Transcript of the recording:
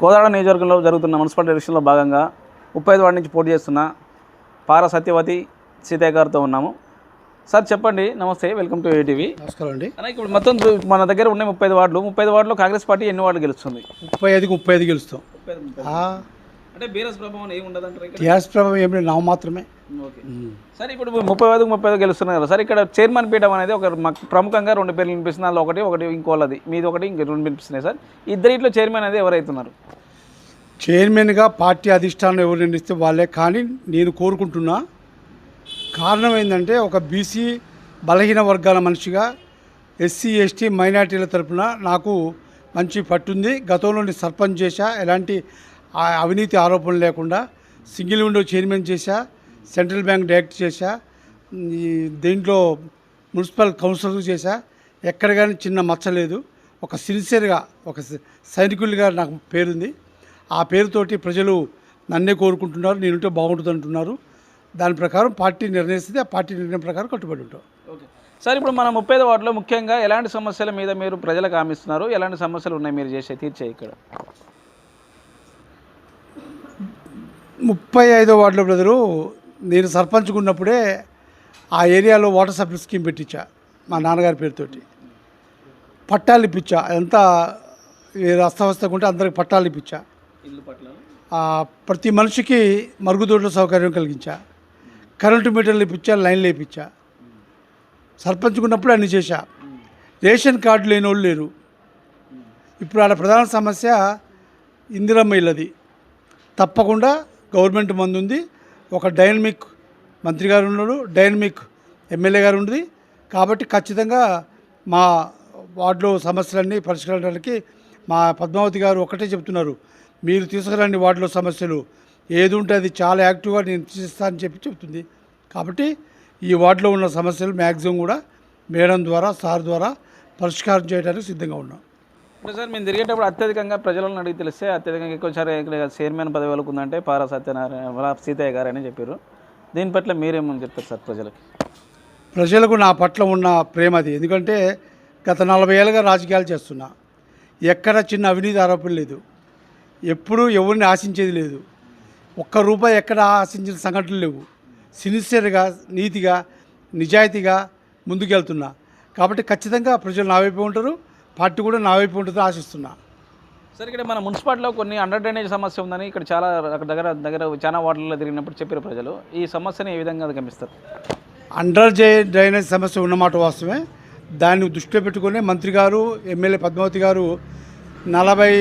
కోదాడ నియోజకవర్గంలో జరుగుతున్న మున్సిపల్ ఎలక్షన్లో భాగంగా 35 వార్డు నుంచి పోటీ చేస్తున్న పార సత్యవతి సీతయ్య గారితో ఉన్నాము. సార్ చెప్పండి, నమస్తే, వెల్కమ్ టు ఏటీవీ. నమస్కారం అండి. ఇప్పుడు మొత్తం మన దగ్గర ఉన్న 35 వార్డులు, 35 వార్డులో కాంగ్రెస్ పార్టీ ఎన్ని వార్డులు గెలుస్తుంది? 35 గెలుస్తాం. అంటే బీఆర్ఎస్ ప్రభావం ఏమి ఉండదంటారు? టీఆర్ఎస్ ప్రభావం ఏమి లేదు, నామ మాత్రమే. ఓకే సార్, ఇప్పుడు 35 గెలుస్తున్నారు కదా సార్. ఇక్కడ చైర్మన్ పీఠం అనేది ఒక ప్రముఖంగా 2 పేర్లు వినిపిస్తుంది. అందులో ఒకటి ఇంకోళ్ళది, మీది ఒకటి, ఇంక 2 వినిపిస్తున్నాయి సార్. ఇద్దరిట్లో చైర్మన్ అనేది ఎవరైతున్నారు? చైర్మన్గా పార్టీ అధిష్టానం ఎవరు నిర్ణయిస్తే వాళ్ళే. కానీ నేను కోరుకుంటున్నా, కారణం ఏంటంటే ఒక బీసీ బలహీన వర్గాల మనిషిగా ఎస్సీ ఎస్టీ మైనార్టీల తరపున నాకు మంచి పట్టుంది. గతంలో నేను సర్పంచ్ చేశా, ఎలాంటి అవినీతి ఆరోపణలు లేకుండా సింగిల్ విండో చైర్మన్ చేశా, సెంట్రల్ బ్యాంక్ డైరెక్టర్ చేశా, దీంట్లో మున్సిపల్ కౌన్సిలర్ చేశా. ఎక్కడ కానీ చిన్న మచ్చలేదు. ఒక సిన్సియర్గా, ఒక సైనికులుగా నాకు పేరుంది. ఆ పేరుతోటి ప్రజలు నన్నే కోరుకుంటున్నారు, నేనుంటే బాగుంటుంది అంటున్నారు. దాని ప్రకారం పార్టీ నిర్ణయిస్తుంది. ఆ పార్టీ నిర్ణయం ప్రకారం కట్టుబడి ఉంటాం. ఓకే సార్, ఇప్పుడు మన 35 వార్డులో ముఖ్యంగా ఎలాంటి సమస్యల మీద మీరు ప్రజలకు హామీస్తున్నారు? ఎలాంటి సమస్యలు ఉన్నాయి మీరు తీర్చే? ఇక్కడ 35వ వార్డులో బ్రదరు, నేను సర్పంచ్గా ఉన్నప్పుడే ఆ ఏరియాలో వాటర్ సప్లై స్కీమ్ పెట్టించా మా నాన్నగారి పేరుతోటి. పట్టాలు ఇప్పించా. ఎంత అస్తవ్యస్తంగా ఉంటే అందరికి పట్టాలు ఇప్పించా. ఇల్లు పట్ల ప్రతి మనిషికి మరుగుదొడ్ల సౌకర్యం కలిగించా. కరెంటు మీటర్లు ఇప్పించా, లైన్లు వేయించా. సర్పంచ్గా ఉన్నప్పుడు అన్నీ చేశా. రేషన్ కార్డు లేని వాళ్ళు లేరు. ఇప్పుడు ఆడ ప్రధాన సమస్య ఇందిరమ్మ ఇల్లది. తప్పకుండా గవర్నమెంట్ మంది ఉంది. ఒక డైనమిక్ మంత్రి గారు ఉన్నాడు, డైనమిక్ ఎమ్మెల్యే గారు ఉంది. కాబట్టి ఖచ్చితంగా మా వార్డులో సమస్యలన్నీ పరిష్కరించడానికి మా పద్మావతి గారు ఒకటే చెప్తున్నారు, మీరు తీసుకురండి వార్డులో సమస్యలు, ఏది ఉంటే అది చాలా యాక్టివ్గా నేను తీస్తానని చెప్తుంది. కాబట్టి ఈ వార్డులో ఉన్న సమస్యలు మ్యాక్సిమం కూడా మేడం ద్వారా, సార్ ద్వారా పరిష్కారం చేయడానికి సిద్ధంగా ఉన్నాం. అంటే సార్, మేము తిరిగేటప్పుడు అత్యధికంగా ప్రజలను అడిగి తెలిస్తే అత్యధికంగా ఎక్కువసారి చైర్మన్ పదవి వెలుకుందంటే పారా సత్యనారాయణ సీతయ్య గారు అని చెప్పారు. దీని పట్ల మీరేమని చెప్తారు సార్ ప్రజలకి? ప్రజలకు నా పట్ల ఉన్న ప్రేమ అది. ఎందుకంటే గత 40 ఏళ్ళుగా రాజకీయాలు చేస్తున్నా. ఎక్కడ చిన్న అవినీతి ఆరోపణ లేదు. ఎప్పుడూ ఎవరిని ఆశించేది లేదు. ₹1 ఎక్కడ ఆశించిన సంఘటనలు లేవు. సిన్సియర్గా, నీతిగా, నిజాయితీగా ముందుకెళ్తున్నా. కాబట్టి ఖచ్చితంగా ప్రజలు నా వైపు ఉంటారు, పార్టీ కూడా నా వైపు ఉంటుందని ఆశిస్తున్నా. సార్, ఇక్కడ మన మున్సిపాలిటీలో కొన్ని అండర్ డ్రైనేజ్ సమస్య ఉందని ఇక్కడ చాలా దగ్గర చాలా వార్డులలో తిరిగినప్పుడు చెప్పారు ప్రజలు. ఈ సమస్యని ఏ విధంగా గమనిస్తారు? అండర్ డ్రైనేజ్ సమస్య ఉన్నమాట వాస్తవమే. దాన్ని దృష్టిలో పెట్టుకుని మంత్రి గారు, ఎమ్మెల్యే పద్మావతి గారు 44